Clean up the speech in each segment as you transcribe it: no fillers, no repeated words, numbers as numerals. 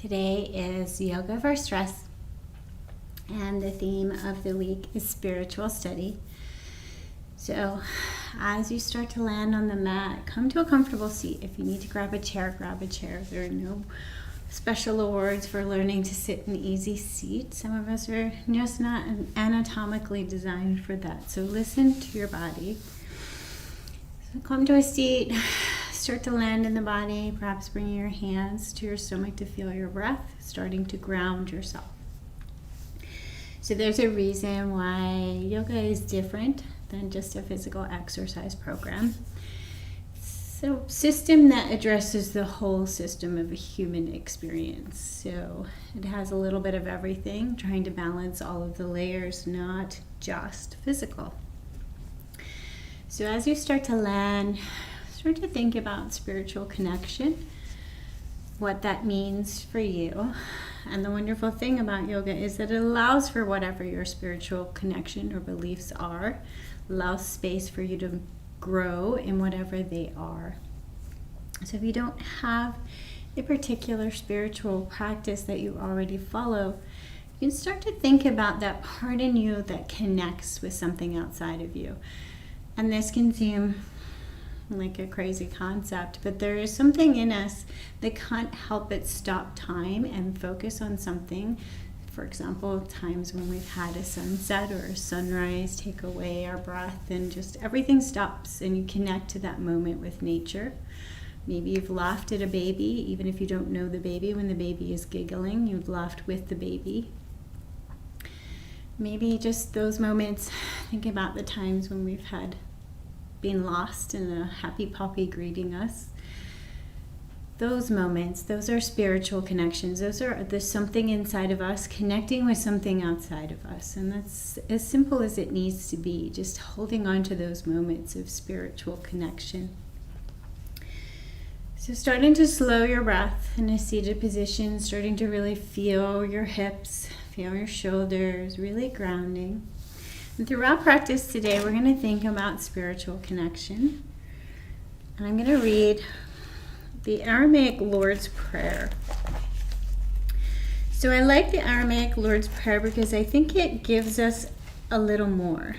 Today is Yoga for Stress, and the theme of the week is spiritual study. So as you start to land on the mat, come to a comfortable seat. If you need to grab a chair, grab a chair. There are no special awards for learning to sit in easy seat. Some of us are just not anatomically designed for that. So listen to your body. So come to a seat. Start to land in the body, perhaps bringing your hands to your stomach to feel your breath, starting to ground yourself. So there's a reason why yoga is different than just a physical exercise program. So system that addresses the whole system of a human experience. So it has a little bit of everything, trying to balance all of the layers, not just physical. So as you start to land, start to think about spiritual connection, what that means for you. And the wonderful thing about yoga is that it allows for whatever your spiritual connection or beliefs are, allows space for you to grow in whatever they are. So if you don't have a particular spiritual practice that you already follow, you can start to think about that part in you that connects with something outside of you. And this can seem like a crazy concept, but there is something in us that can't help but stop time and focus on something. For example, times when we've had a sunset or a sunrise take away our breath and just everything stops and you connect to that moment with nature. Maybe you've laughed at a baby, even if you don't know the baby. When the baby is giggling, you've laughed with the baby. Maybe just those moments, think about the times when we've had been lost and a happy puppy greeting us. Those moments, those are spiritual connections. There's something inside of us connecting with something outside of us. And that's as simple as it needs to be, just holding on to those moments of spiritual connection. So starting to slow your breath in a seated position, starting to really feel your hips, feel your shoulders, really grounding. And throughout practice today, we're going to think about spiritual connection. And I'm going to read the Aramaic Lord's Prayer. So I like the Aramaic Lord's Prayer because I think it gives us a little more.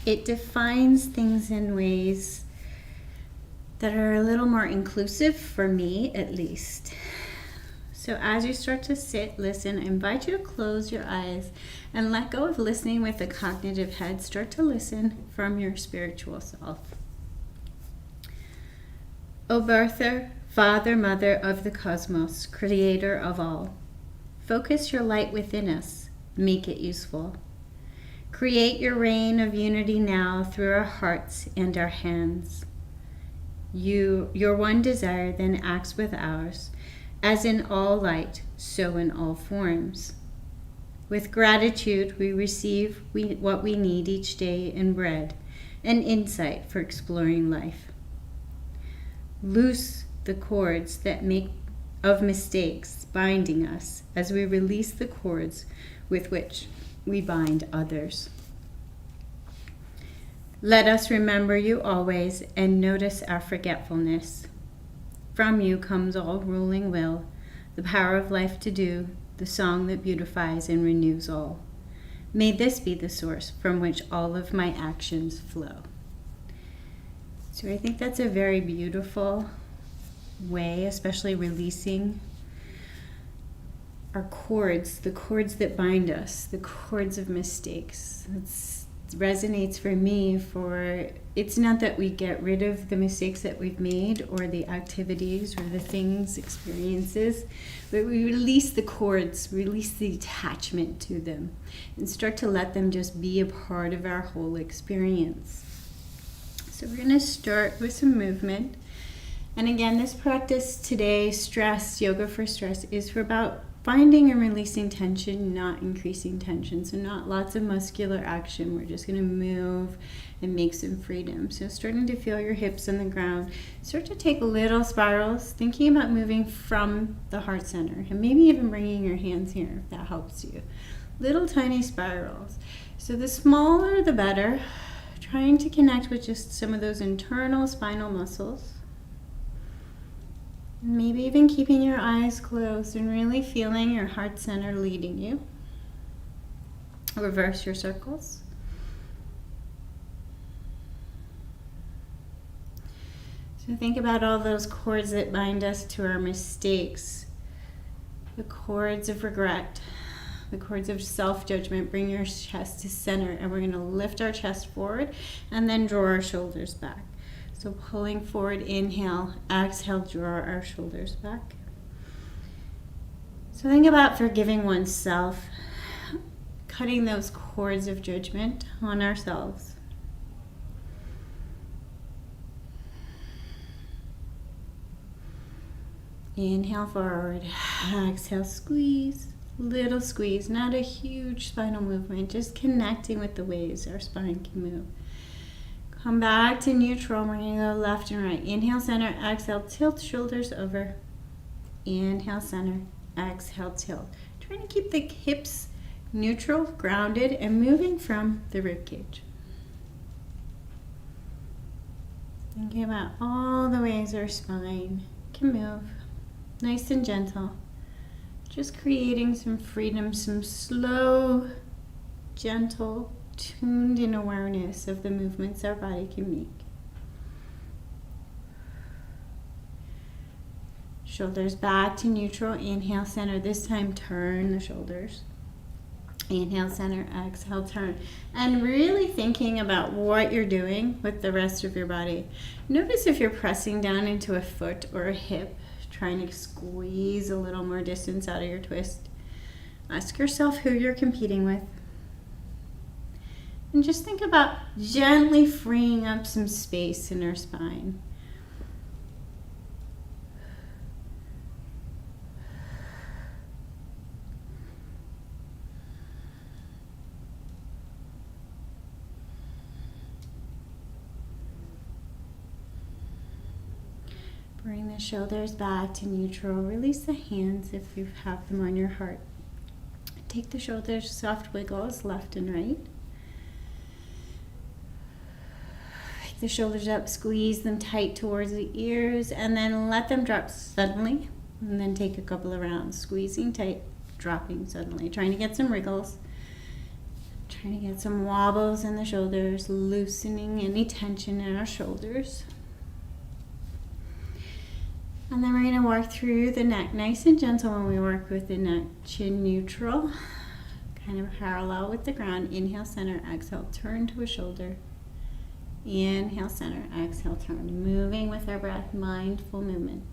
It defines things in ways that are a little more inclusive, for me at least. So as you start to sit, listen, I invite you to close your eyes and let go of listening with the cognitive head. Start to listen from your spiritual self. O Birther, Father, Mother of the cosmos, Creator of all, focus your light within us, make it useful. Create your reign of unity now through our hearts and our hands. Your one desire then acts with ours, as in all light, so in all forms. With gratitude, we receive what we need each day in bread and insight for exploring life. Loose the cords that make of mistakes binding us as we release the cords with which we bind others. Let us remember you always and notice our forgetfulness. From you comes all ruling will, the power of life to do, the song that beautifies and renews all. May this be the source from which all of my actions flow. So I think that's a very beautiful way, especially releasing our cords, the cords that bind us, the cords of mistakes. It resonates for me, for it's not that we get rid of the mistakes that we've made or the activities or the things, experiences, but we release the cords, release the attachment to them, and start to let them just be a part of our whole experience. So we're going to start with some movement. And again, this practice today, stress, yoga for stress, is for about finding and releasing tension, not increasing tension. So not lots of muscular action. We're just going to move and make some freedom. So starting to feel your hips on the ground. Start to take little spirals, thinking about moving from the heart center. And maybe even bringing your hands here if that helps you. Little tiny spirals. So the smaller the better. Trying to connect with just some of those internal spinal muscles. Maybe even keeping your eyes closed and really feeling your heart center leading you. Reverse your circles. So think about all those cords that bind us to our mistakes, the cords of regret, the cords of self-judgment. Bring your chest to center, and we're going to lift our chest forward and then draw our shoulders back. So pulling forward, inhale, exhale, draw our shoulders back. So think about forgiving oneself, cutting those cords of judgment on ourselves. Inhale forward, exhale, squeeze, little squeeze, not a huge spinal movement, just connecting with the ways our spine can move. Come back to neutral. We're going to go left and right. Inhale, center, exhale, tilt shoulders over. Inhale, center, exhale, tilt. Trying to keep the hips neutral, grounded, and moving from the rib cage. Thinking about all the ways our spine can move. Nice and gentle. Just creating some freedom, some slow, gentle, tuned in awareness of the movements our body can make. Shoulders back to neutral. Inhale, center. This time turn the shoulders. Inhale, center, exhale, turn. And really thinking about what you're doing with the rest of your body. Notice if you're pressing down into a foot or a hip, trying to squeeze a little more distance out of your twist. Ask yourself who you're competing with. And just think about gently freeing up some space in our spine. Bring the shoulders back to neutral. Release the hands if you have them on your heart. Take the shoulders, soft wiggles left and right. Take the shoulders up, squeeze them tight towards the ears, and then let them drop suddenly. And then take a couple of rounds, squeezing tight, dropping suddenly. Trying to get some wriggles. Trying to get some wobbles in the shoulders, loosening any tension in our shoulders. And then we're going to work through the neck, nice and gentle when we work with the neck. Chin neutral, kind of parallel with the ground. Inhale, center, exhale, turn to a shoulder. Inhale, center, exhale, turn. Moving with our breath, mindful movement.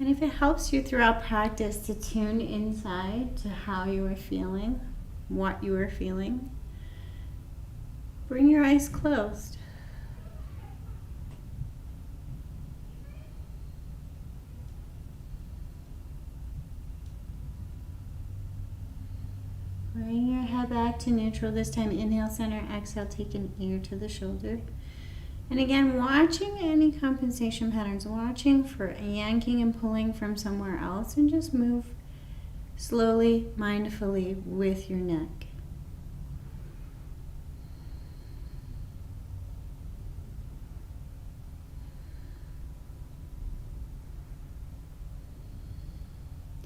And if it helps you throughout practice to tune inside to how you are feeling, what you are feeling, bring your eyes closed. Bring your head back to neutral. This time, inhale, center, exhale, take an ear to the shoulder. And again, watching any compensation patterns, watching for yanking and pulling from somewhere else, and just move slowly, mindfully with your neck.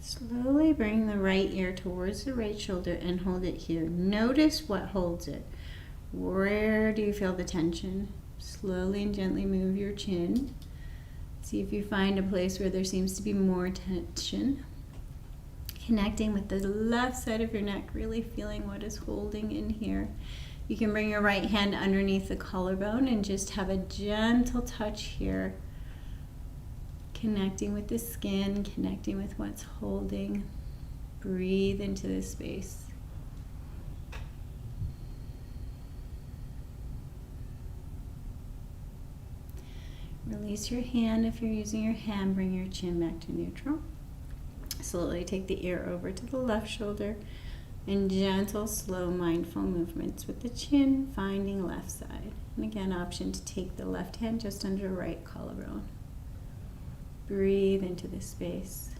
Slowly bring the right ear towards the right shoulder and hold it here. Notice what holds it. Where do you feel the tension? Slowly and gently move your chin. See if you find a place where there seems to be more tension. Connecting with the left side of your neck, really feeling what is holding in here. You can bring your right hand underneath the collarbone and just have a gentle touch here. Connecting with the skin, connecting with what's holding. Breathe into this space. Release your hand. If you're using your hand, bring your chin back to neutral. Slowly take the ear over to the left shoulder and gentle, slow, mindful movements with the chin finding left side. And again, option to take the left hand just under right collarbone. Breathe into this space.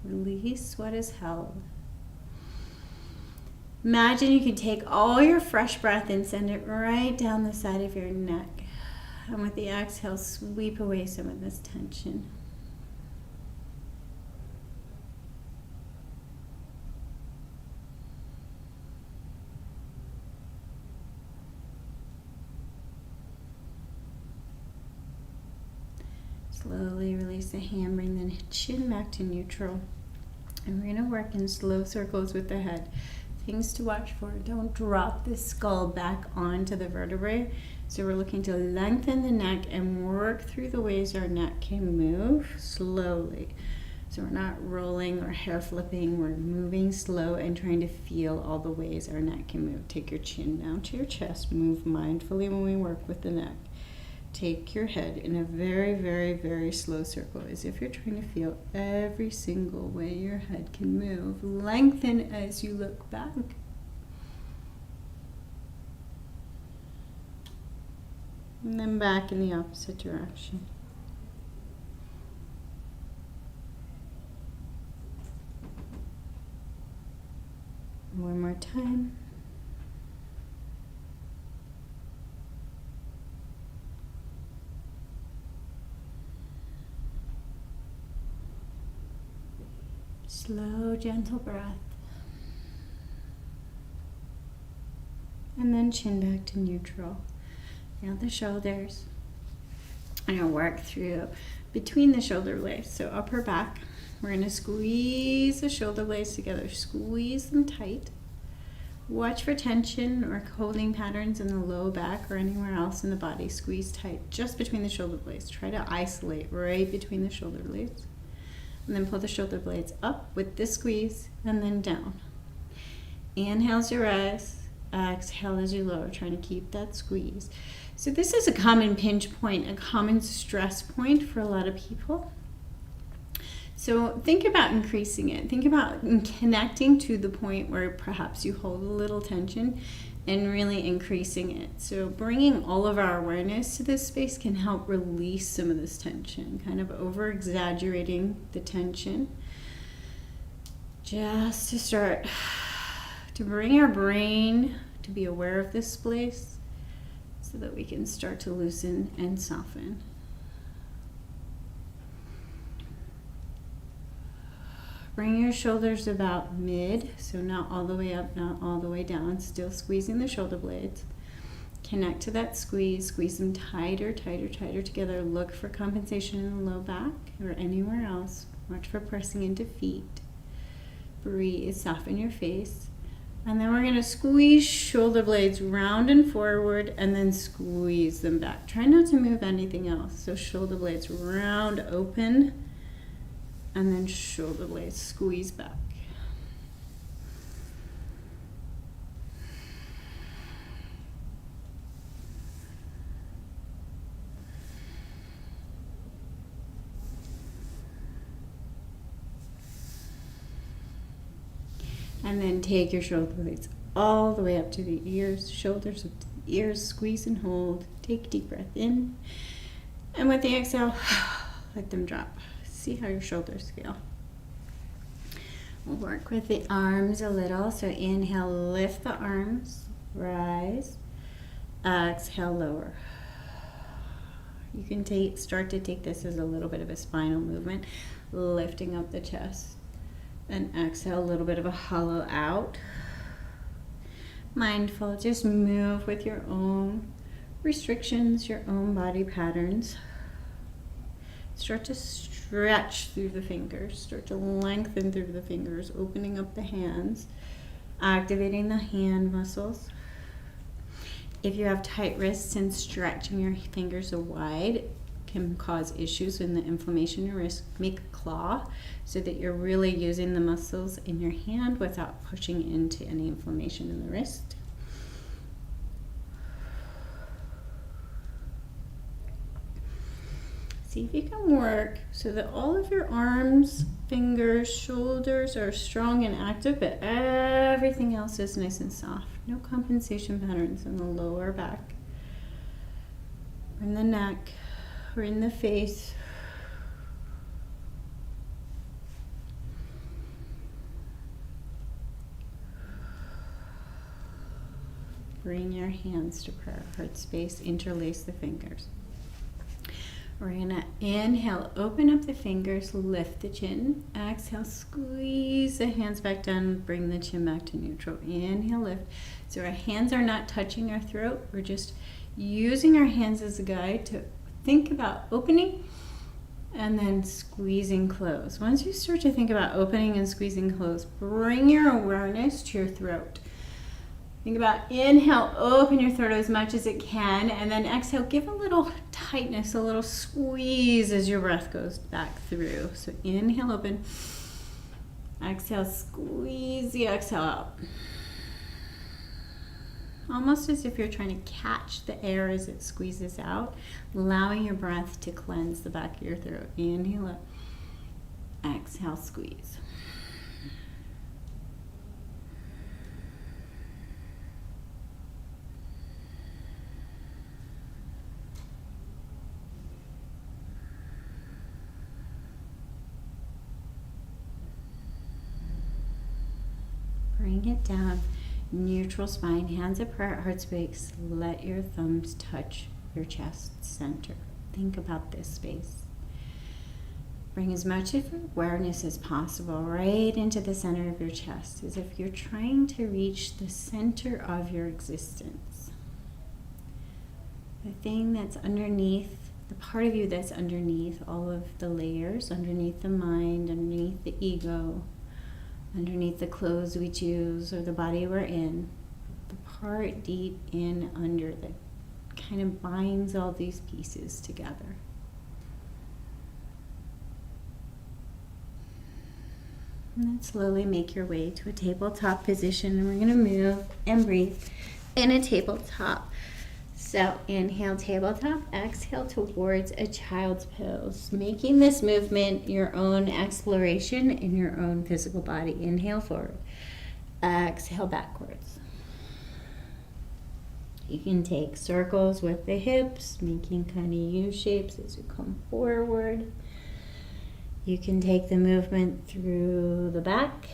Release what is held. Imagine you can take all your fresh breath and send it right down the side of your neck. And with the exhale, sweep away some of this tension. Slowly release the hand, bring the chin back to neutral. And we're going to work in slow circles with the head. Things to watch for: don't drop the skull back onto the vertebrae. So we're looking to lengthen the neck and work through the ways our neck can move slowly. So we're not rolling or hair flipping, we're moving slow and trying to feel all the ways our neck can move. Take your chin down to your chest, move mindfully when we work with the neck. Take your head in a very, very, very slow circle, as if you're trying to feel every single way your head can move. Lengthen as you look back. And then back in the opposite direction. One more time. Slow, gentle breath. And then chin back to neutral. Now the shoulders. I'm going to work through between the shoulder blades. So upper back. We're going to squeeze the shoulder blades together. Squeeze them tight. Watch for tension or holding patterns in the low back or anywhere else in the body. Squeeze tight just between the shoulder blades. Try to isolate right between the shoulder blades. And then pull the shoulder blades up with this squeeze and then down. Inhale as you rise, exhale as you lower, trying to keep that squeeze. So this is a common pinch point, a common stress point for a lot of people. So think about increasing it. Think about connecting to the point where perhaps you hold a little tension and really increasing it. So bringing all of our awareness to this space can help release some of this tension, kind of over-exaggerating the tension. Just to start to bring our brain to be aware of this space so that we can start to loosen and soften. Bring your shoulders about mid, so not all the way up, not all the way down, still squeezing the shoulder blades. Connect to that squeeze, squeeze them tighter, tighter, tighter together. Look for compensation in the low back or anywhere else. Watch for pressing into feet. Breathe, soften your face. And then we're going to squeeze shoulder blades round and forward and then squeeze them back. Try not to move anything else. So shoulder blades round, open. And then shoulder blades squeeze back. And then take your shoulder blades all the way up to the ears, shoulders up to the ears, squeeze and hold. Take a deep breath in. And with the exhale, let them drop. See how your shoulders feel. We'll work with the arms a little. So inhale, lift the arms, rise. Exhale, lower. You can start to take this as a little bit of a spinal movement, lifting up the chest. And exhale, a little bit of a hollow out. Mindful, just move with your own restrictions, your own body patterns. Start to stretch through the fingers. Start to lengthen through the fingers, opening up the hands, activating the hand muscles. If you have tight wrists and stretching your fingers wide can cause issues in the inflammation in your wrist, make a claw so that you're really using the muscles in your hand without pushing into any inflammation in the wrist. See if you can work so that all of your arms, fingers, shoulders are strong and active, but everything else is nice and soft. No compensation patterns in the lower back, or in the neck, or in the face. Bring your hands to prayer heart space, interlace the fingers. We're gonna inhale, open up the fingers, lift the chin. Exhale, squeeze the hands back down, bring the chin back to neutral. Inhale, lift. So our hands are not touching our throat. We're just using our hands as a guide to think about opening and then squeezing close. Once you start to think about opening and squeezing close, bring your awareness to your throat. Think about inhale, open your throat as much as it can, and then exhale, give a little tightness, a little squeeze as your breath goes back through. So inhale, open. Exhale, squeeze the exhale out. Almost as if you're trying to catch the air as it squeezes out, allowing your breath to cleanse the back of your throat. Inhale up. Exhale, squeeze. Bring it down. Neutral spine, hands apart, heart space. Let your thumbs touch your chest center. Think about this space. Bring as much of your awareness as possible right into the center of your chest, as if you're trying to reach the center of your existence. The thing that's underneath, the part of you that's underneath all of the layers, underneath the mind, underneath the ego, underneath the clothes we choose or the body we're in, the part deep in under that kind of binds all these pieces together. And then slowly make your way to a tabletop position, and we're going to move and breathe in a tabletop. So inhale, tabletop. Exhale towards a child's pose. Making this movement your own exploration in your own physical body. Inhale forward. Exhale backwards. You can take circles with the hips, making kind of U shapes as you come forward. You can take the movement through the back.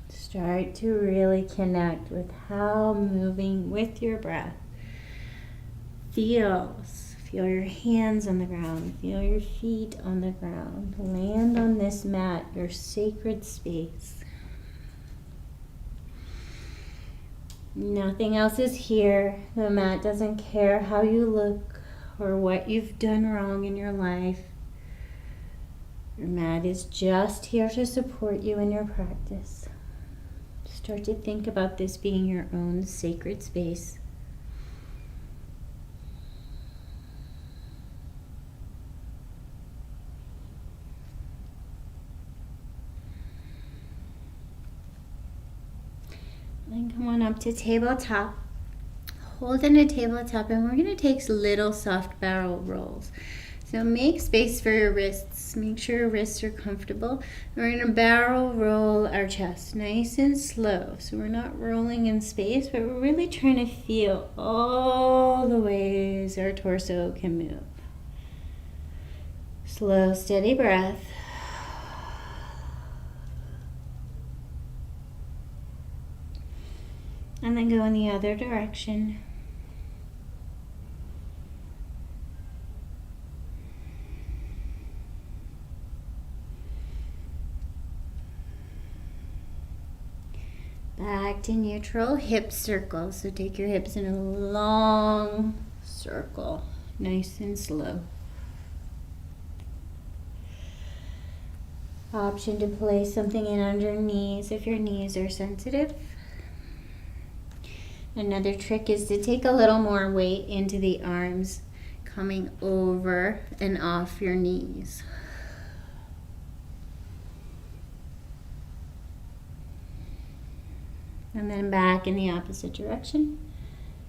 Start to really connect with how moving with your breath feels. Feel your hands on the ground. Feel your feet on the ground. Land on this mat, your sacred space. Nothing else is here. The mat doesn't care how you look or what you've done wrong in your life. Your mat is just here to support you in your practice. Start to think about this being your own sacred space. Then come on up to tabletop. Hold in a tabletop, and we're going to take little soft barrel rolls. So make space for your wrists. Make sure your wrists are comfortable. We're going to barrel roll our chest nice and slow. So we're not rolling in space, but we're really trying to feel all the ways our torso can move. Slow, steady breath. And then go in the other direction. Back to neutral, hip circle. So take your hips in a long circle, nice and slow. Option to place something in under knees if your knees are sensitive. Another trick is to take a little more weight into the arms, coming over and off your knees. And then back in the opposite direction.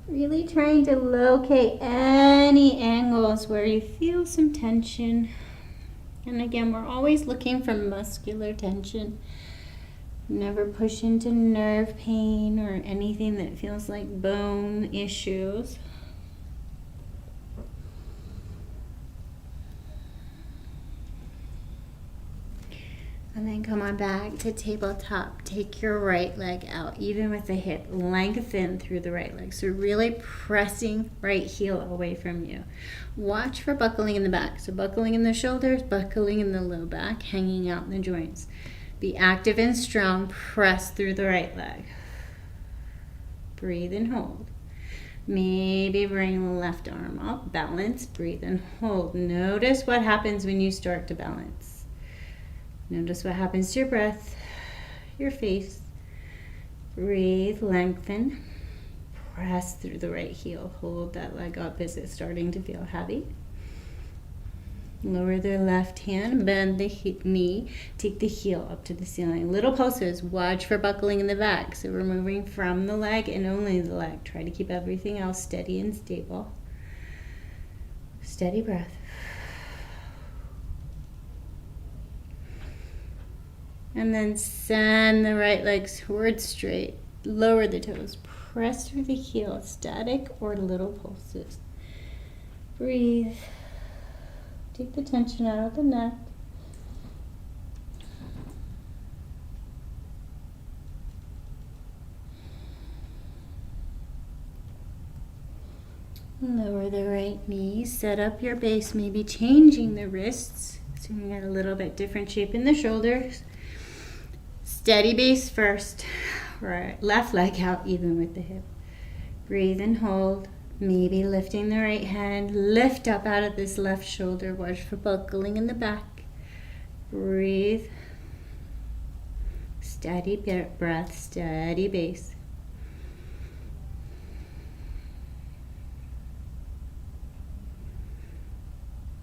Really trying to locate any angles where you feel some tension. And again, we're always looking for muscular tension. Never push into nerve pain or anything that feels like bone issues. And then come on back to tabletop. Take your right leg out, even with the hip. Lengthen through the right leg. So really pressing right heel away from you. Watch for buckling in the back. So buckling in the shoulders, buckling in the low back, hanging out in the joints. Be active and strong. Press through the right leg. Breathe and hold. Maybe bring the left arm up. Balance. Breathe and hold. Notice what happens when you start to balance. Notice what happens to your breath, your face. Breathe, lengthen. Press through the right heel. Hold that leg up. Is it starting to feel heavy? Lower the left hand, bend the knee, take the heel up to the ceiling. Little pulses, watch for buckling in the back. So we're moving from the leg and only the leg. Try to keep everything else steady and stable. Steady breath. And then send the right leg towards straight. Lower the toes. Press through the heel, static or little pulses. Breathe. Take the tension out of the neck. Lower the right knee. Set up your base, maybe changing the wrists. So you got a little bit different shape in the shoulders. Steady base first. Right, left leg out even with the hip. Breathe and hold. Maybe lifting the right hand. Lift up out of this left shoulder. Watch for buckling in the back. Breathe. Steady breath, steady base.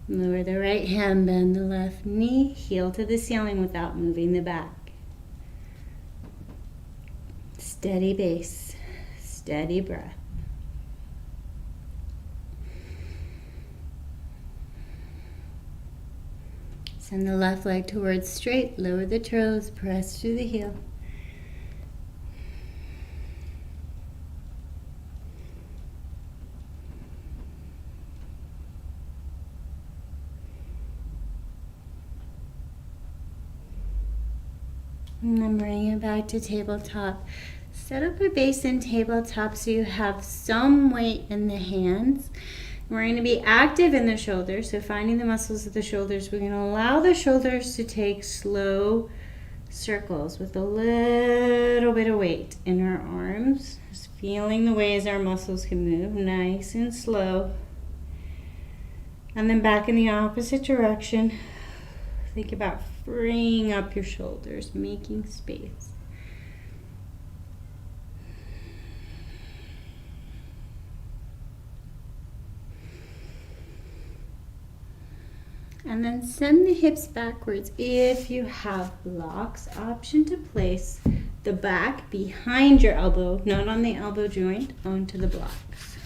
Lower the right hand, bend the left knee, heel to the ceiling without moving the back. Steady base, steady breath. Send the left leg towards straight, lower the toes, press through the heel. And then bring it back to tabletop. Set up a base in tabletop so you have some weight in the hands. We're going to be active in the shoulders, so finding the muscles of the shoulders. We're going to allow the shoulders to take slow circles with a little bit of weight in our arms. Just feeling the ways our muscles can move, nice and slow. And then back in the opposite direction. Think about freeing up your shoulders, making space. And then send the hips backwards if you have blocks. Option to place the back behind your elbow, not on the elbow joint, onto the blocks.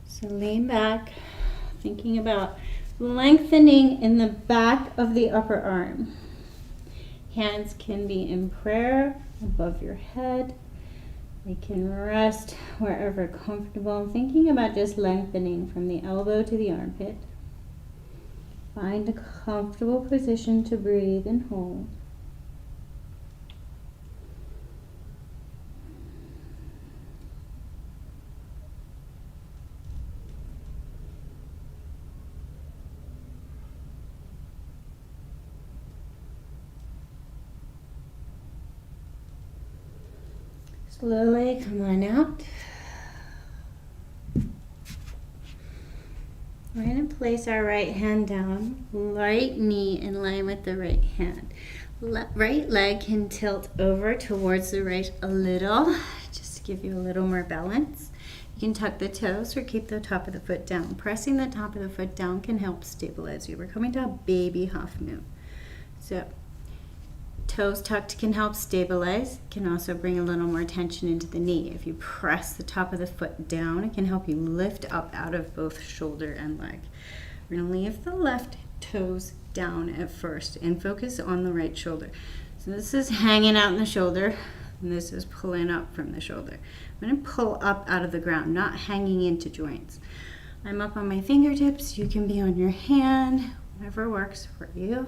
So lean back, thinking about lengthening in the back of the upper arm. Hands can be in prayer above your head. They can rest wherever comfortable. Thinking about just lengthening from the elbow to the armpit. Find a comfortable position to breathe and hold. Slowly come on out. We're going to place our right hand down, right knee in line with the right hand. Right leg can tilt over towards the right a little, just to give you a little more balance. You can tuck the toes or keep the top of the foot down. Pressing the top of the foot down can help stabilize you. We're coming to a baby half moon. So toes tucked can help stabilize. Can also bring a little more tension into the knee. If you press the top of the foot down, it can help you lift up out of both shoulder and leg. We're going to leave the left toes down at first and focus on the right shoulder. So this is hanging out in the shoulder, and this is pulling up from the shoulder. I'm going to pull up out of the ground, not hanging into joints. I'm up on my fingertips. You can be on your hand, whatever works for you.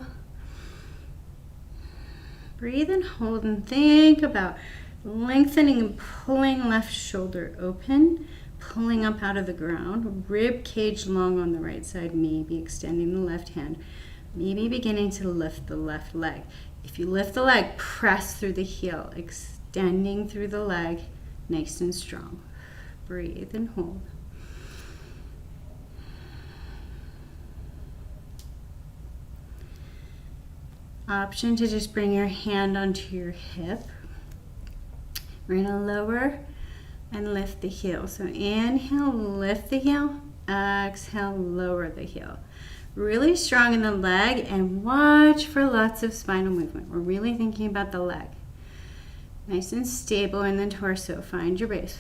Breathe and hold and think about lengthening and pulling left shoulder open, pulling up out of the ground, rib cage long on the right side, maybe extending the left hand, maybe beginning to lift the left leg. If you lift the leg, press through the heel, extending through the leg, nice and strong. Breathe and hold. Option to just bring your hand onto your hip. We're going to lower and lift the heel. So inhale, lift the heel. Exhale, lower the heel. Really strong in the leg, and watch for lots of spinal movement. We're really thinking about the leg. Nice and stable in the torso. Find your base.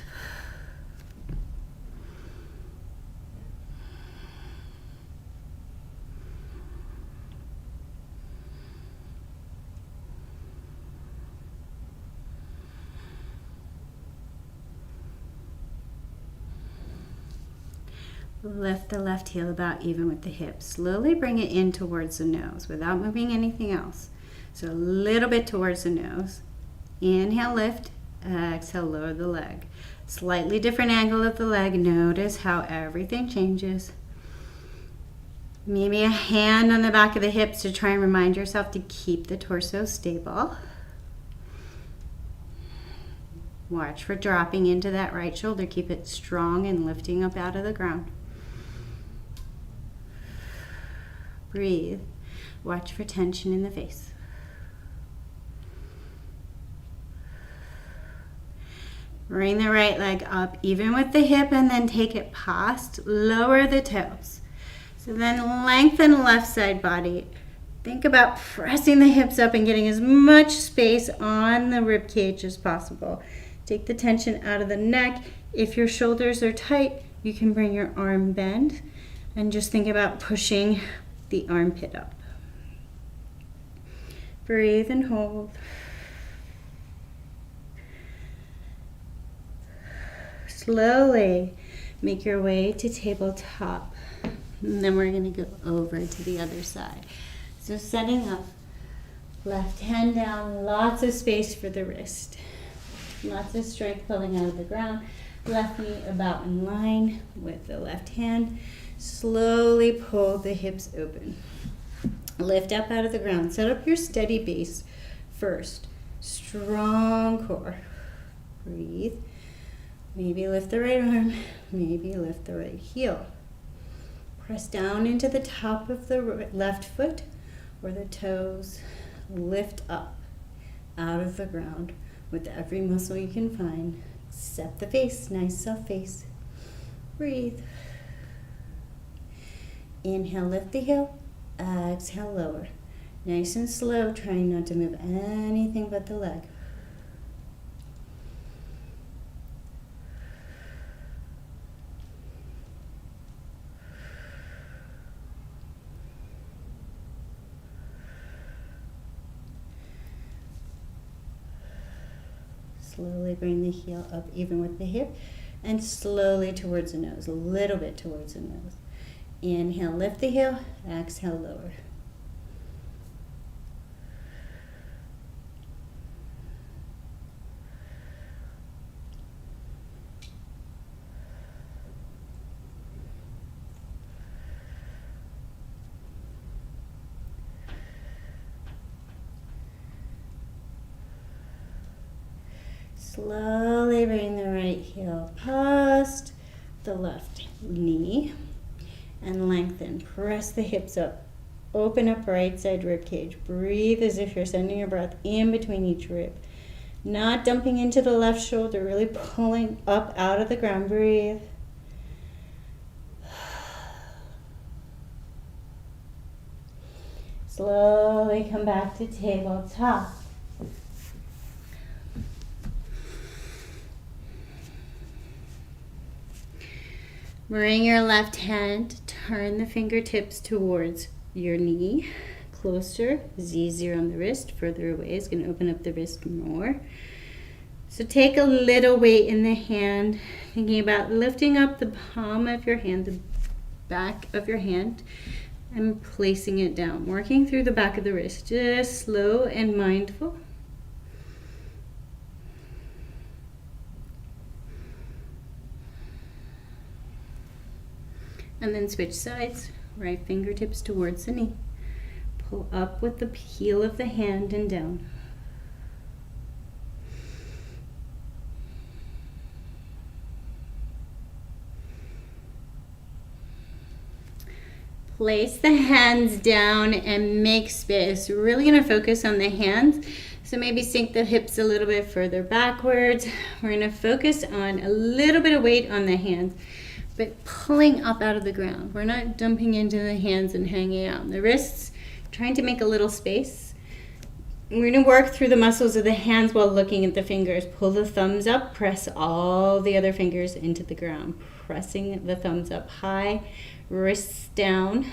Lift the left heel about even with the hip. Slowly bring it in towards the nose without moving anything else. So a little bit towards the nose. Inhale, lift. Exhale, lower the leg. Slightly different angle of the leg. Notice how everything changes. Maybe a hand on the back of the hips to try and remind yourself to keep the torso stable. Watch for dropping into that right shoulder. Keep it strong and lifting up out of the ground. Breathe. Watch for tension in the face. Bring the right leg up even with the hip and then take it past. Lower the toes. So then lengthen left side body. Think about pressing the hips up and getting as much space on the rib cage as possible. Take the tension out of the neck. If your shoulders are tight, you can bring your arm bend and just think about pushing the armpit up. Breathe and hold. Slowly make your way to tabletop. And then we're going to go over to the other side. So setting up, left hand down, lots of space for the wrist. Lots of strength pulling out of the ground. Left knee about in line with the left hand. Slowly pull the hips open. Lift up out of the ground. Set up your steady base first. Strong core. Breathe. Maybe lift the right arm. Maybe lift the right heel. Press down into the top of the left foot or the toes. Lift up out of the ground with every muscle you can find. Set the face, nice soft face. Breathe. Inhale, lift the heel. Exhale, lower. Nice and slow, trying not to move anything but the leg. Slowly bring the heel up even with the hip and slowly towards the nose, a little bit towards the nose. Inhale, lift the heel, exhale, lower. Slowly bring the right heel past the left knee and lengthen. Press the hips up. Open up right side rib cage. Breathe as if you're sending your breath in between each rib. Not dumping into the left shoulder, really pulling up out of the ground. Breathe. Slowly come back to tabletop. Bring your left hand, turn the fingertips towards your knee, closer. It's easier on the wrist, further away is going to open up the wrist more. So take a little weight in the hand, thinking about lifting up the palm of your hand, the back of your hand, and placing it down, working through the back of the wrist. Just slow and mindful. And then switch sides, right fingertips towards the knee. Pull up with the heel of the hand and down. Place the hands down and make space. We're really going to focus on the hands. So maybe sink the hips a little bit further backwards. We're going to focus on a little bit of weight on the hands, but pulling up out of the ground. We're not dumping into the hands and hanging out. The wrists, trying to make a little space. We're going to work through the muscles of the hands while looking at the fingers. Pull the thumbs up, press all the other fingers into the ground. Pressing the thumbs up high, wrists down.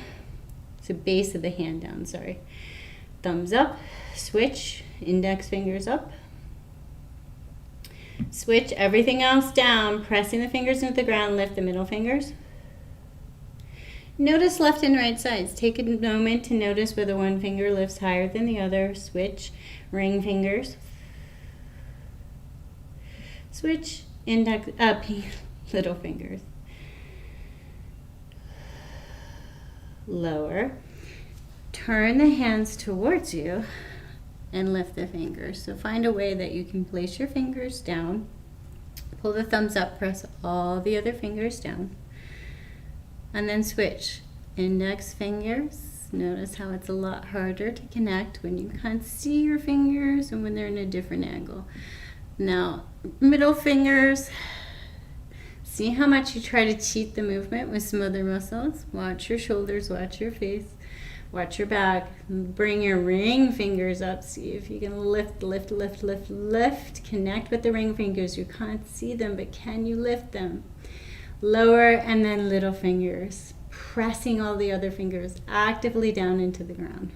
So base of the hand down, sorry. Thumbs up, switch, index fingers up. Switch everything else down, pressing the fingers into the ground, lift the middle fingers. Notice left and right sides. Take a moment to notice whether one finger lifts higher than the other. Switch, ring fingers. Switch, index, little fingers. Lower. Turn the hands towards you and lift the fingers. So find a way that you can place your fingers down. Pull the thumbs up, press all the other fingers down. And then switch. Index fingers. Notice how it's a lot harder to connect when you can't see your fingers and when they're in a different angle. Now, middle fingers. See how much you try to cheat the movement with some other muscles? Watch your shoulders, watch your face, watch your back. Bring your ring fingers up. See if you can lift, lift, lift, lift, lift. Connect with the ring fingers. You can't see them, but can you lift them? Lower and then little fingers. Pressing all the other fingers actively down into the ground.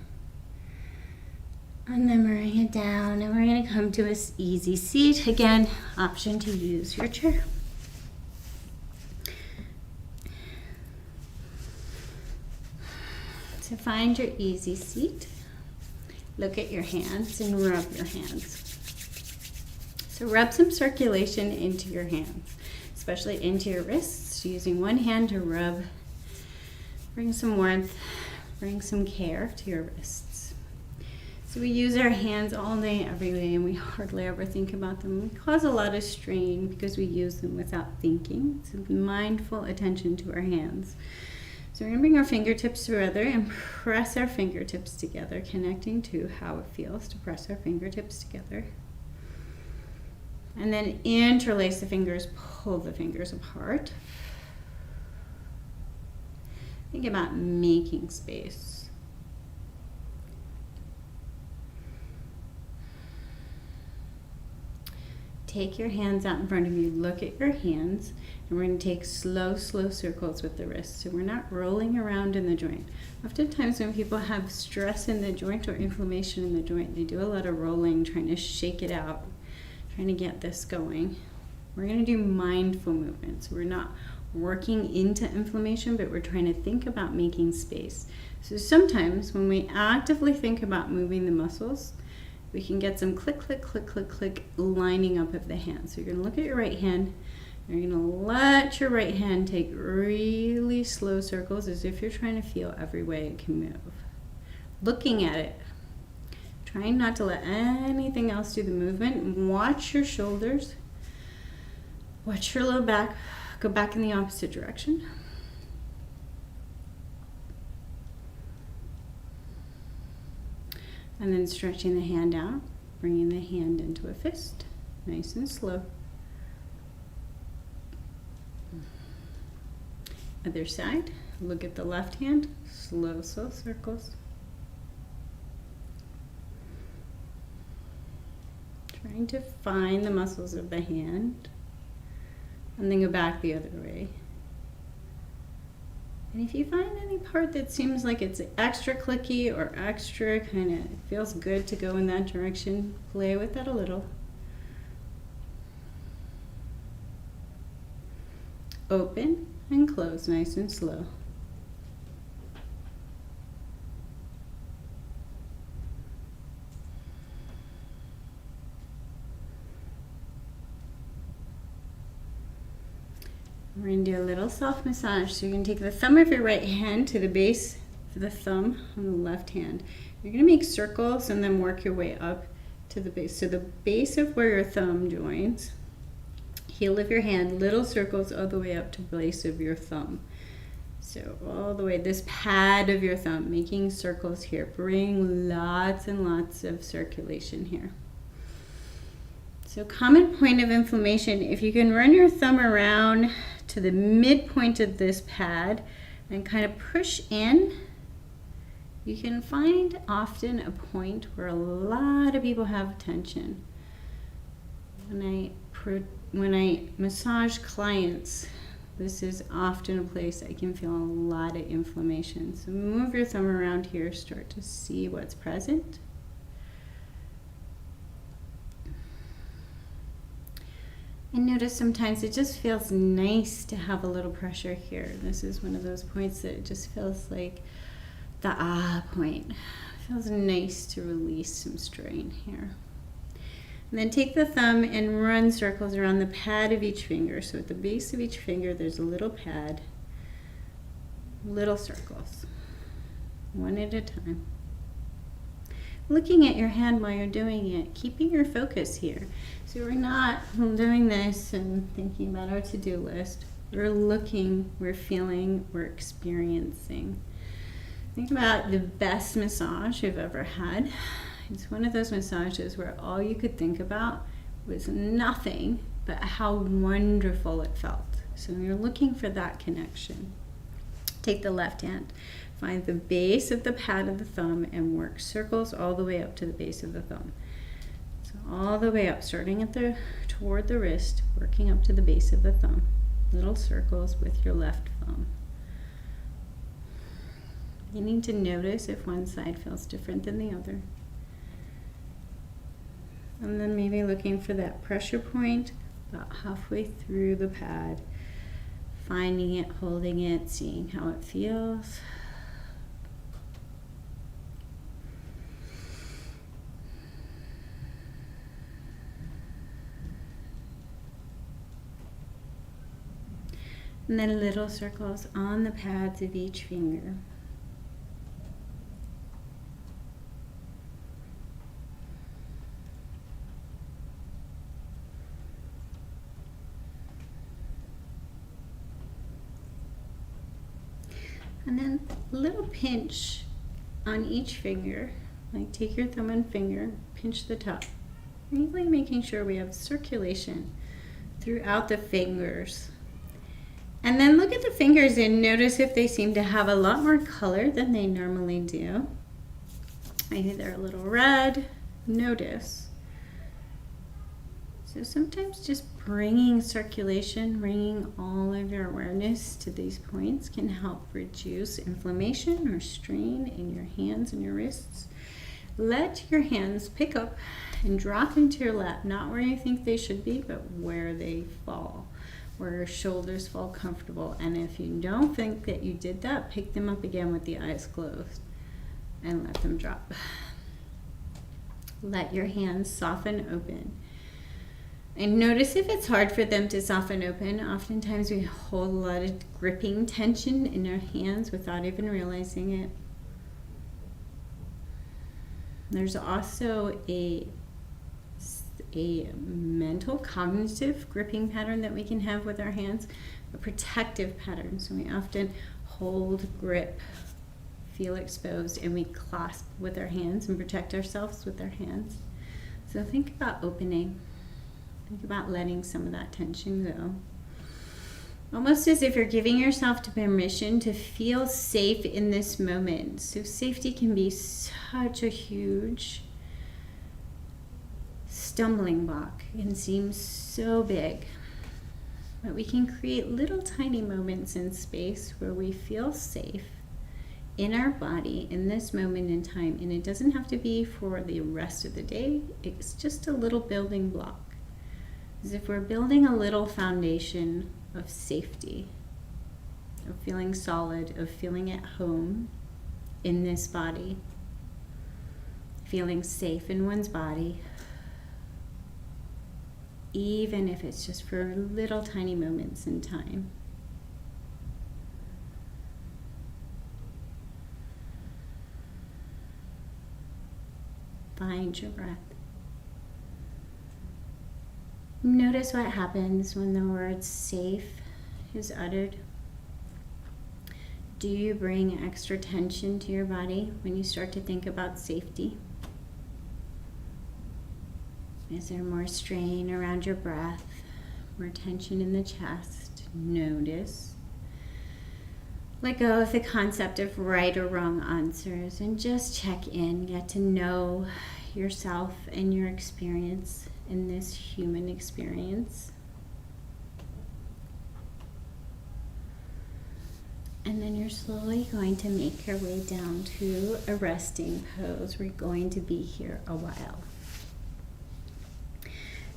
And then bring it down, and we're going to come to an easy seat. Again, option to use your chair. To find your easy seat, look at your hands and rub your hands. So rub some circulation into your hands, especially into your wrists, using one hand to rub. Bring some warmth, bring some care to your wrists. So we use our hands all day, every day, and we hardly ever think about them. We cause a lot of strain because we use them without thinking. So mindful attention to our hands. So we're going to bring our fingertips together and press our fingertips together, connecting to how it feels to press our fingertips together. And then interlace the fingers, pull the fingers apart. Think about making space. Take your hands out in front of you, look at your hands, and we're going to take slow, slow circles with the wrists. So we're not rolling around in the joint. Oftentimes when people have stress in the joint or inflammation in the joint, they do a lot of rolling, trying to shake it out, trying to get this going. We're going to do mindful movements. We're not working into inflammation, but we're trying to think about making space. So sometimes when we actively think about moving the muscles, we can get some click, click, click, click, click lining up of the hands. So you're going to look at your right hand. You're going to let your right hand take really slow circles as if you're trying to feel every way it can move. Looking at it, trying not to let anything else do the movement. Watch your shoulders. Watch your low back. Go back in the opposite direction. And then stretching the hand out, bringing the hand into a fist, nice and slow. Other side, look at the left hand, slow, slow circles. Trying to find the muscles of the hand, and then go back the other way. And if you find any part that seems like it's extra clicky or extra kind of feels good to go in that direction, play with that a little. Open and close, nice and slow. We're going to do a little soft massage. So you're going to take the thumb of your right hand to the base of the thumb on the left hand. You're going to make circles and then work your way up to the base. So the base of where your thumb joins, heel of your hand, little circles all the way up to the base of your thumb. So all the way, this pad of your thumb, making circles here. Bring lots and lots of circulation here. So common point of inflammation, if you can run your thumb around to the midpoint of this pad and kind of push in, you can find often a point where a lot of people have tension. When I massage clients, this is often a place I can feel a lot of inflammation. So move your thumb around here, start to see what's present. And notice sometimes it just feels nice to have a little pressure here. This is one of those points that it just feels like the point. It feels nice to release some strain here. And then take the thumb and run circles around the pad of each finger. So at the base of each finger, there's a little pad, little circles, one at a time. Looking at your hand while you're doing it, keeping your focus here. So we're not doing this and thinking about our to-do list. We're looking, we're feeling, we're experiencing. Think about the best massage you've ever had. It's one of those massages where all you could think about was nothing but how wonderful it felt. So you're looking for that connection. Take the left hand, find the base of the pad of the thumb and work circles all the way up to the base of the thumb. So all the way up, starting at toward the wrist, working up to the base of the thumb. Little circles with your left thumb. You need to notice if one side feels different than the other. And then maybe looking for that pressure point about halfway through the pad, finding it, holding it, seeing how it feels. And then little circles on the pads of each finger. And then a little pinch on each finger, like take your thumb and finger, pinch the top. Really making sure we have circulation throughout the fingers. And then look at the fingers and notice if they seem to have a lot more color than they normally do. Maybe they're a little red. Notice. So sometimes just bringing circulation, bringing all of your awareness to these points can help reduce inflammation or strain in your hands and your wrists. Let your hands pick up and drop into your lap, not where you think they should be, but where they fall, where your shoulders fall comfortable. And if you don't think that you did that, pick them up again with the eyes closed and let them drop. Let your hands soften open. And notice if it's hard for them to soften open. Oftentimes we hold a lot of gripping tension in our hands without even realizing it. There's also a mental cognitive gripping pattern that we can have with our hands, a protective pattern. So we often hold, grip, feel exposed, and we clasp with our hands and protect ourselves with our hands. So think about opening. Think about letting some of that tension go. Almost as if you're giving yourself permission to feel safe in this moment. So safety can be such a huge stumbling block and seem so big. But we can create little tiny moments in space where we feel safe in our body in this moment in time. And it doesn't have to be for the rest of the day. It's just a little building block. As if we're building a little foundation of safety, of feeling solid, of feeling at home in this body, feeling safe in one's body, even if it's just for little tiny moments in time. Find your breath. Notice what happens when the word safe is uttered. Do you bring extra tension to your body when you start to think about safety? Is there more strain around your breath, more tension in the chest? Notice. Let go of the concept of right or wrong answers and just check in, get to know yourself and your experience in this human experience. And then you're slowly going to make your way down to a resting pose. We're going to be here a while.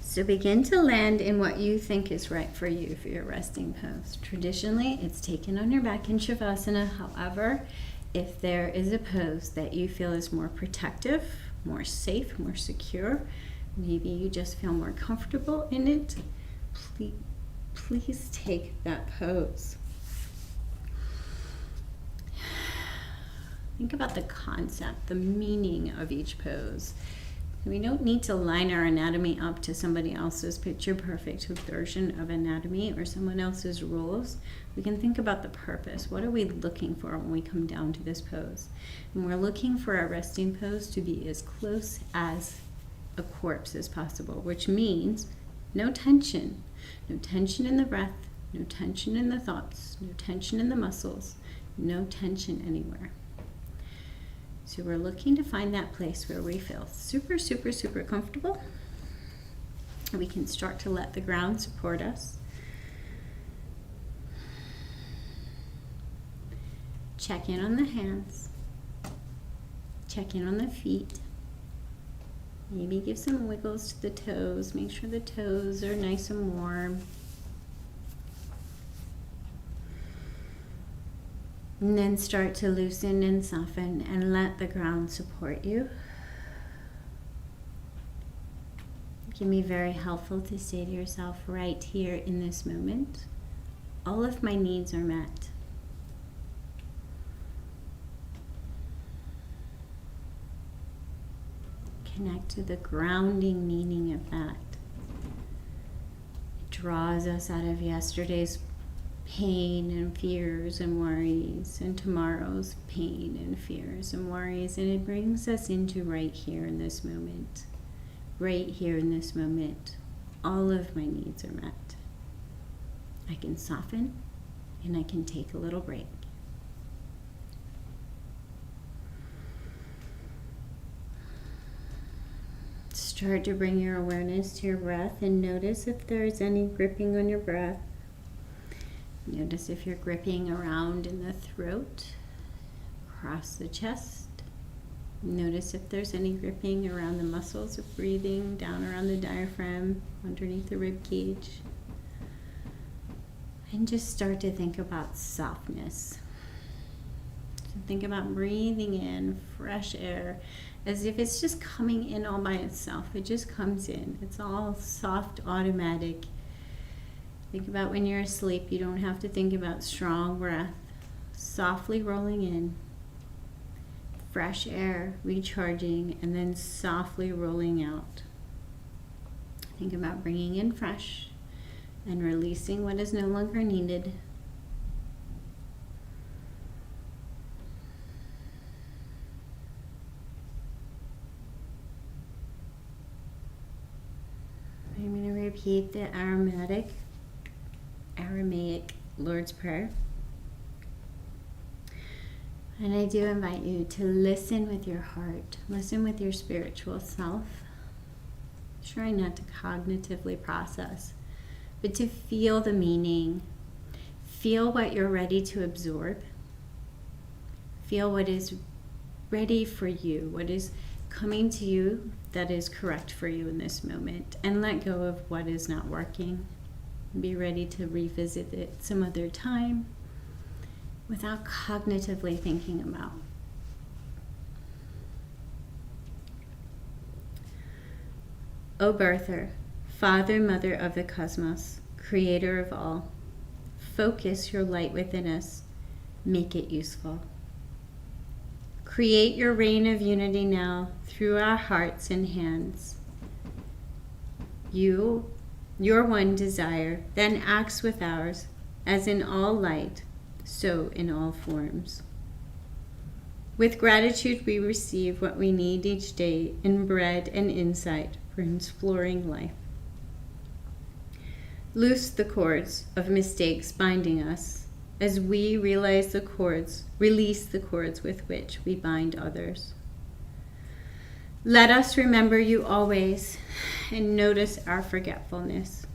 So begin to land in what you think is right for you for your resting pose. Traditionally, it's taken on your back in Shavasana. However, if there is a pose that you feel is more protective, more safe, more secure, maybe you just feel more comfortable in it, please take that pose. Think about the concept, the meaning of each pose. We don't need to line our anatomy up to somebody else's picture perfect version of anatomy or someone else's rules. We can think about the purpose. What are we looking for when we come down to this pose? And we're looking for our resting pose to be as close as a corpse as possible, which means no tension. No tension in the breath, no tension in the thoughts, no tension in the muscles, no tension anywhere. So we're looking to find that place where we feel super, super, super comfortable. We can start to let the ground support us. Check in on the hands. Check in on the feet. Maybe give some wiggles to the toes. Make sure the toes are nice and warm. And then start to loosen and soften and let the ground support you. It can be very helpful to say to yourself right here in this moment, all of my needs are met. Connect to the grounding meaning of that. It draws us out of yesterday's pain and fears and worries and tomorrow's pain and fears and worries, and it brings us into right here in this moment. Right here in this moment, all of my needs are met. I can soften and I can take a little break. Start to bring your awareness to your breath and notice if there's any gripping on your breath. Notice if you're gripping around in the throat, across the chest. Notice if there's any gripping around the muscles of breathing, down around the diaphragm, underneath the rib cage. And just start to think about softness. So think about breathing in fresh air as if it's just coming in all by itself. It just comes in. It's all soft, automatic. Think about when you're asleep, you don't have to think about strong breath. Softly rolling in, fresh air, recharging, and then softly rolling out. Think about bringing in fresh and releasing what is no longer needed. I'm going to repeat the Aramaic Lord's Prayer. And I do invite you to listen with your heart, listen with your spiritual self. Try not to cognitively process, but to feel the meaning. Feel what you're ready to absorb. Feel what is ready for you, what is coming to you that is correct for you in this moment, and let go of what is not working. Be ready to revisit it some other time without cognitively thinking about. O birther, Father, Mother of the cosmos, Creator of all, focus your light within us, make it useful. Create your reign of unity now through our hearts and hands. You, your one desire, then acts with ours, as in all light, so in all forms. With gratitude we receive what we need each day in bread and insight for exploring life. Loose the cords of mistakes binding us as we release the cords with which we bind others. Let us remember you always and notice our forgetfulness.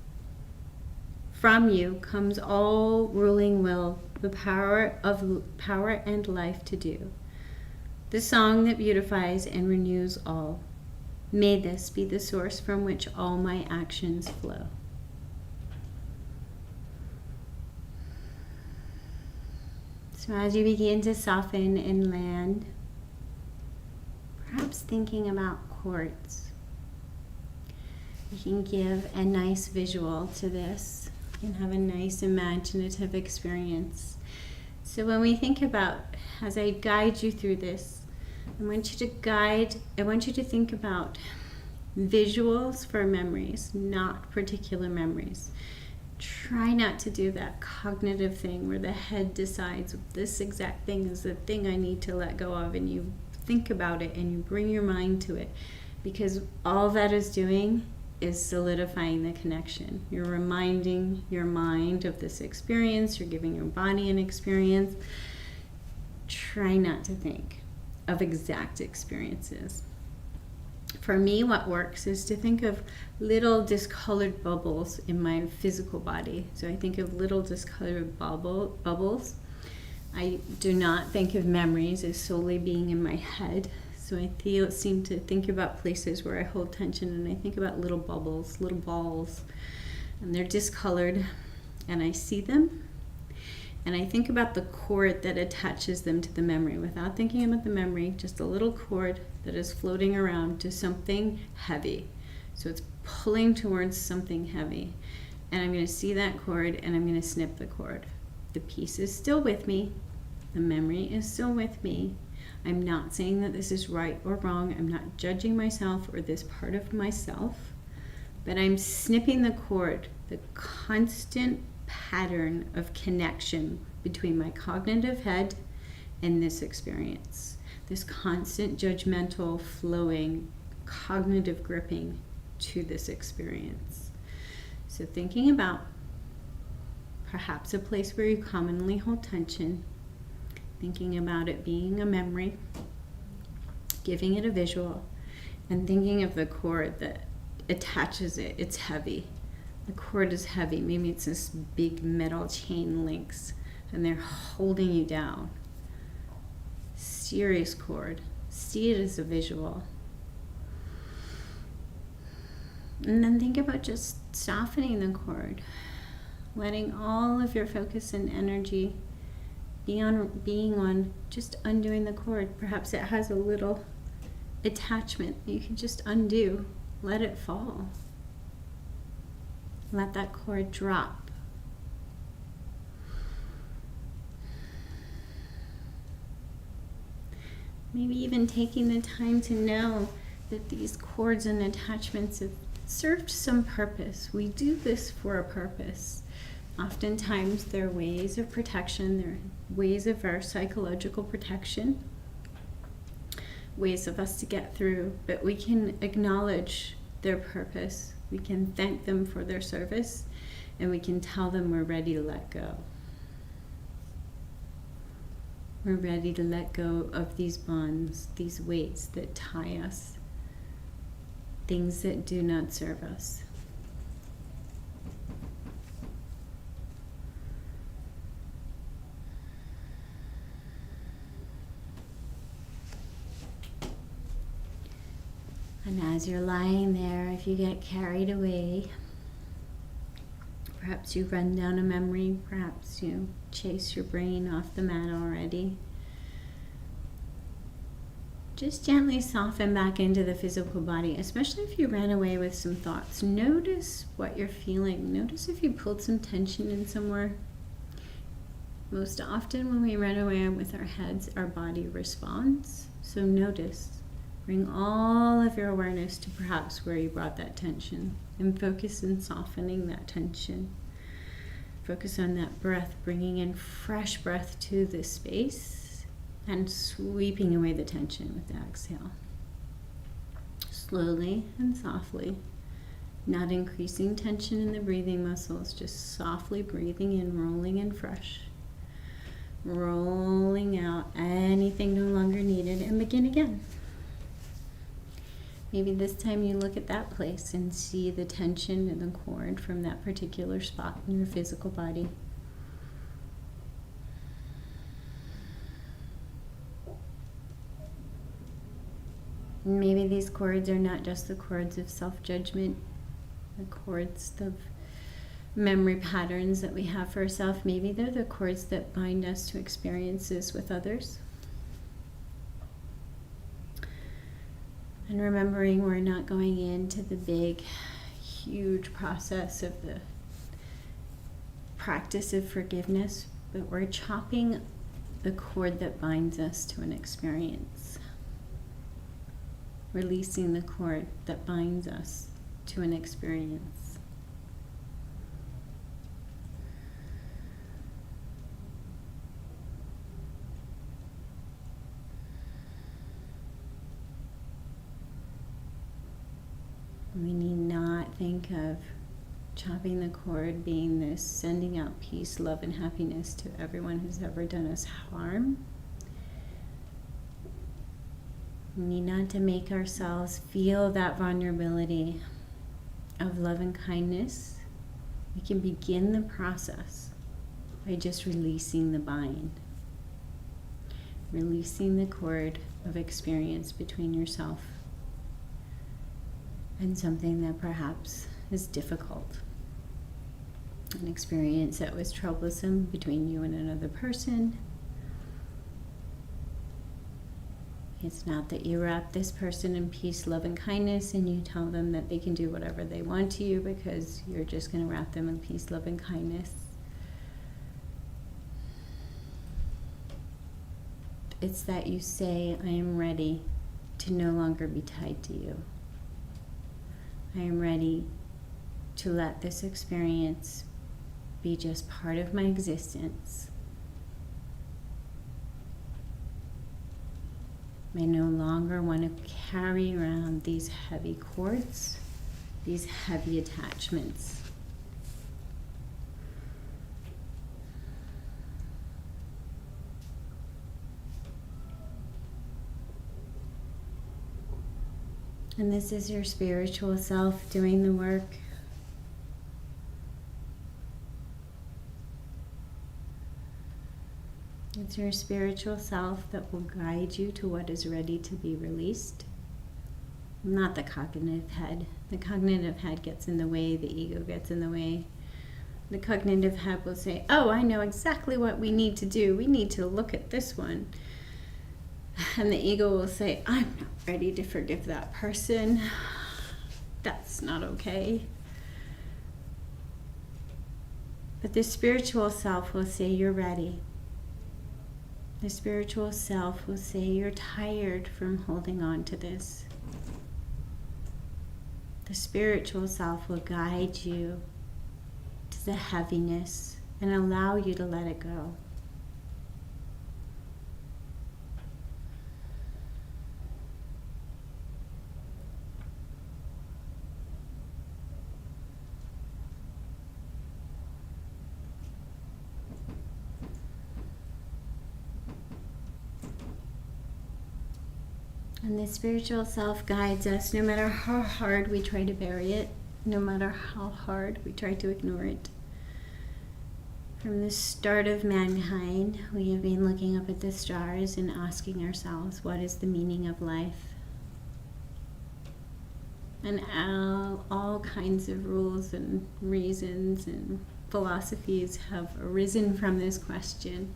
From you comes all ruling will, the power and life to do, the song that beautifies and renews all. May this be the source from which all my actions flow. So as you begin to soften and land, perhaps thinking about cords, you can give a nice visual to this. You can have a nice imaginative experience. So when we think about, as I guide you through this, I want you to think about visuals for memories, not particular memories. Try not to do that cognitive thing where the head decides this exact thing is the thing I need to let go of, and you think about it and you bring your mind to it, because all that is doing is solidifying the connection. You're reminding your mind of this experience, you're giving your body an experience. Try not to think of exact experiences. For me, what works is to think of little discolored bubbles in my physical body. So I think of little discolored bubbles. I do not think of memories as solely being in my head. So I seem to think about places where I hold tension, and I think about little bubbles, little balls, and they're discolored, and I see them. And I think about the cord that attaches them to the memory without thinking about the memory, just a little cord that is floating around to something heavy. So it's pulling towards something heavy. And I'm going to see that cord and I'm going to snip the cord. The piece is still with me. The memory is still with me. I'm not saying that this is right or wrong. I'm not judging myself or this part of myself. But I'm snipping the cord, the constant pattern of connection between my cognitive head and this experience, this constant judgmental flowing cognitive gripping to this experience. So thinking about perhaps a place where you commonly hold tension, thinking about it being a memory, giving it a visual, and thinking of the cord that attaches it. It's heavy. The cord is heavy. Maybe it's this big metal chain links and they're holding you down. Serious cord. See it as a visual. And then think about just softening the cord, letting all of your focus and energy being on just undoing the cord. Perhaps it has a little attachment you can just undo. Let it fall. Let that cord drop. Maybe even taking the time to know that these cords and attachments have served some purpose. We do this for a purpose. Oftentimes they're ways of protection, they're ways of our psychological protection, ways of us to get through, but we can acknowledge their purpose. We can thank them for their service, and we can tell them we're ready to let go. We're ready to let go of these bonds, these weights that tie us, things that do not serve us. And as you're lying there, if you get carried away, perhaps you run down a memory, perhaps you chase your brain off the mat already, just gently soften back into the physical body, especially if you ran away with some thoughts. Notice what you're feeling. Notice if you pulled some tension in somewhere. Most often when we run away with our heads, our body responds. So notice, bring all of your awareness to perhaps where you brought that tension and focus on softening that tension. Focus on that breath, bringing in fresh breath to this space and sweeping away the tension with the exhale. Slowly and softly, not increasing tension in the breathing muscles, just softly breathing in, rolling in fresh. Rolling out anything no longer needed, and begin again. Maybe this time you look at that place and see the tension in the cord from that particular spot in your physical body. Maybe these cords are not just the cords of self-judgment, the cords of memory patterns that we have for ourselves. Maybe they're the cords that bind us to experiences with others. And remembering we're not going into the big, huge process of the practice of forgiveness, but we're chopping the cord that binds us to an experience. Releasing the cord that binds us to an experience. We need not think of chopping the cord being this sending out peace, love, and happiness to everyone who's ever done us harm. We need not to make ourselves feel that vulnerability of love and kindness. We can begin the process by just releasing the bind. Releasing the cord of experience between yourself and something that perhaps is difficult. An experience that was troublesome between you and another person. It's not that you wrap this person in peace, love, and kindness and you tell them that they can do whatever they want to you because you're just going to wrap them in peace, love, and kindness. It's that you say, I am ready to no longer be tied to you. I am ready to let this experience be just part of my existence. I no longer want to carry around these heavy cords, these heavy attachments. And this is your spiritual self doing the work. It's your spiritual self that will guide you to what is ready to be released. Not the cognitive head. The cognitive head gets in the way, the ego gets in the way. The cognitive head will say, oh, I know exactly what we need to do. We need to look at this one. And the ego will say, I'm not ready to forgive that person. That's not okay. But the spiritual self will say, you're ready. The spiritual self will say, you're tired from holding on to this. The spiritual self will guide you to the heaviness and allow you to let it go. And the spiritual self guides us no matter how hard we try to bury it, no matter how hard we try to ignore it. From the start of mankind, we have been looking up at the stars and asking ourselves, what is the meaning of life? And all kinds of rules and reasons and philosophies have arisen from this question.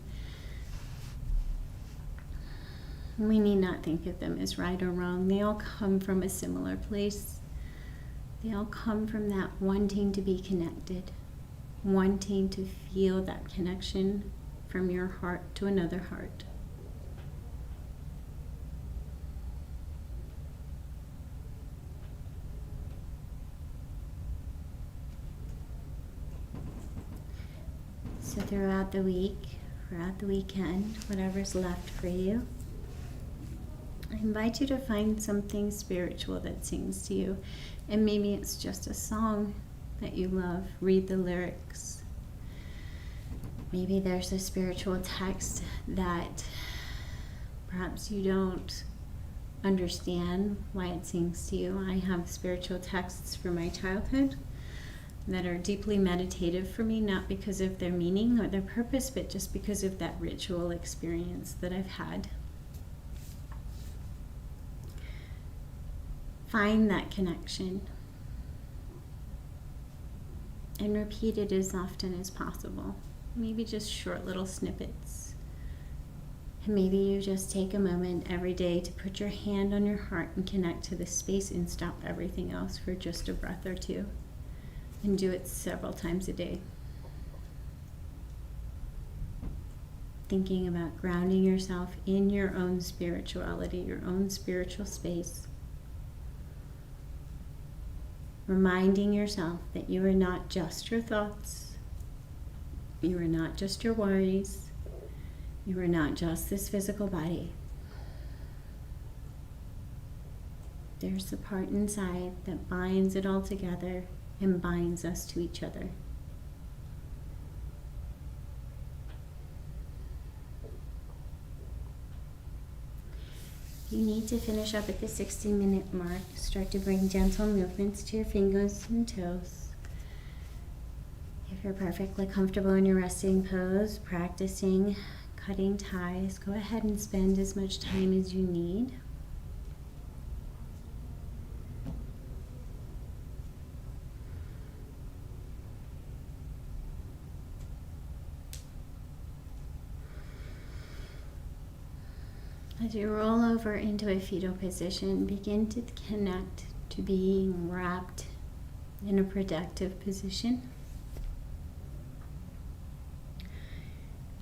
We need not think of them as right or wrong. They all come from a similar place. They all come from that wanting to be connected, wanting to feel that connection from your heart to another heart. So throughout the week, throughout the weekend, whatever's left for you, I invite you to find something spiritual that sings to you. And maybe it's just a song that you love. Read the lyrics. Maybe there's a spiritual text that perhaps you don't understand why it sings to you. I have spiritual texts from my childhood that are deeply meditative for me, not because of their meaning or their purpose, but just because of that ritual experience that I've had. Find that connection and repeat it as often as possible. Maybe just short little snippets. And maybe you just take a moment every day to put your hand on your heart and connect to this space and stop everything else for just a breath or two. And do it several times a day. Thinking about grounding yourself in your own spirituality, your own spiritual space. Reminding yourself that you are not just your thoughts. You are not just your worries. You are not just this physical body. There's the part inside that binds it all together and binds us to each other. You need to finish up at the 60-minute mark. Start to bring gentle movements to your fingers and toes. If you're perfectly comfortable in your resting pose, practicing cutting ties, go ahead and spend as much time as you need. As you roll over into a fetal position, begin to connect to being wrapped in a protective position.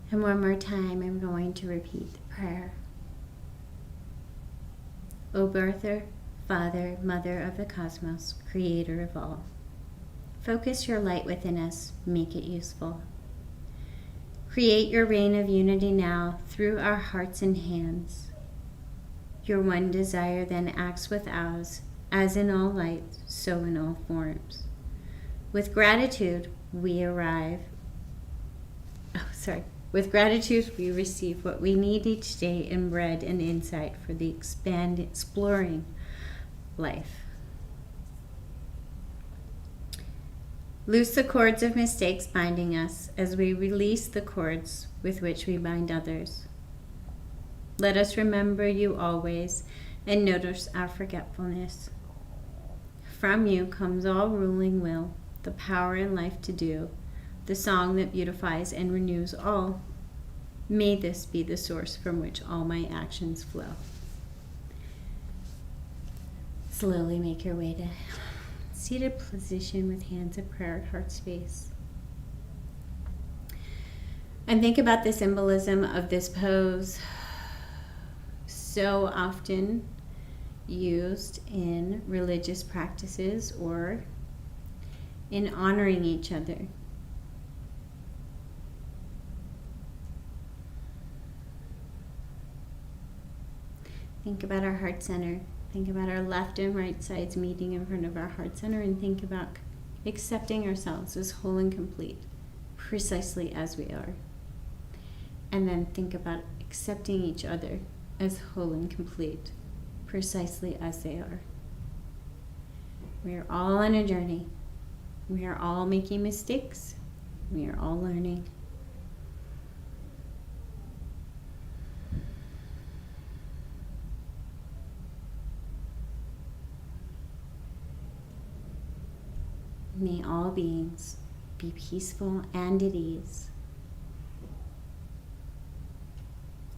And one more time, I'm going to repeat the prayer. O birther, Father, Mother of the cosmos, Creator of all, focus your light within us, make it useful. Create your reign of unity now through our hearts and hands. Your one desire then acts with ours, as in all light, so in all forms. With gratitude, we receive what we need each day in bread and insight for the exploring life. Loose the cords of mistakes binding us as we release the cords with which we bind others. Let us remember you always and notice our forgetfulness. From you comes all ruling will, the power and life to do, the song that beautifies and renews all. May this be the source from which all my actions flow. Slowly make your way to seated position with hands of prayer at heart space. And think about the symbolism of this pose, so often used in religious practices or in honoring each other. Think about our heart center. Think about our left and right sides meeting in front of our heart center, and think about accepting ourselves as whole and complete, precisely as we are. And then think about accepting each other as whole and complete, precisely as they are. We are all on a journey. We are all making mistakes. We are all learning. May all beings be peaceful and at ease.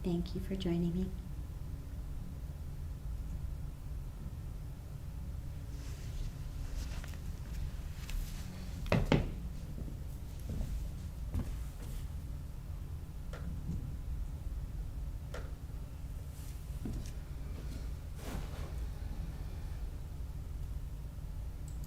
Thank you for joining me.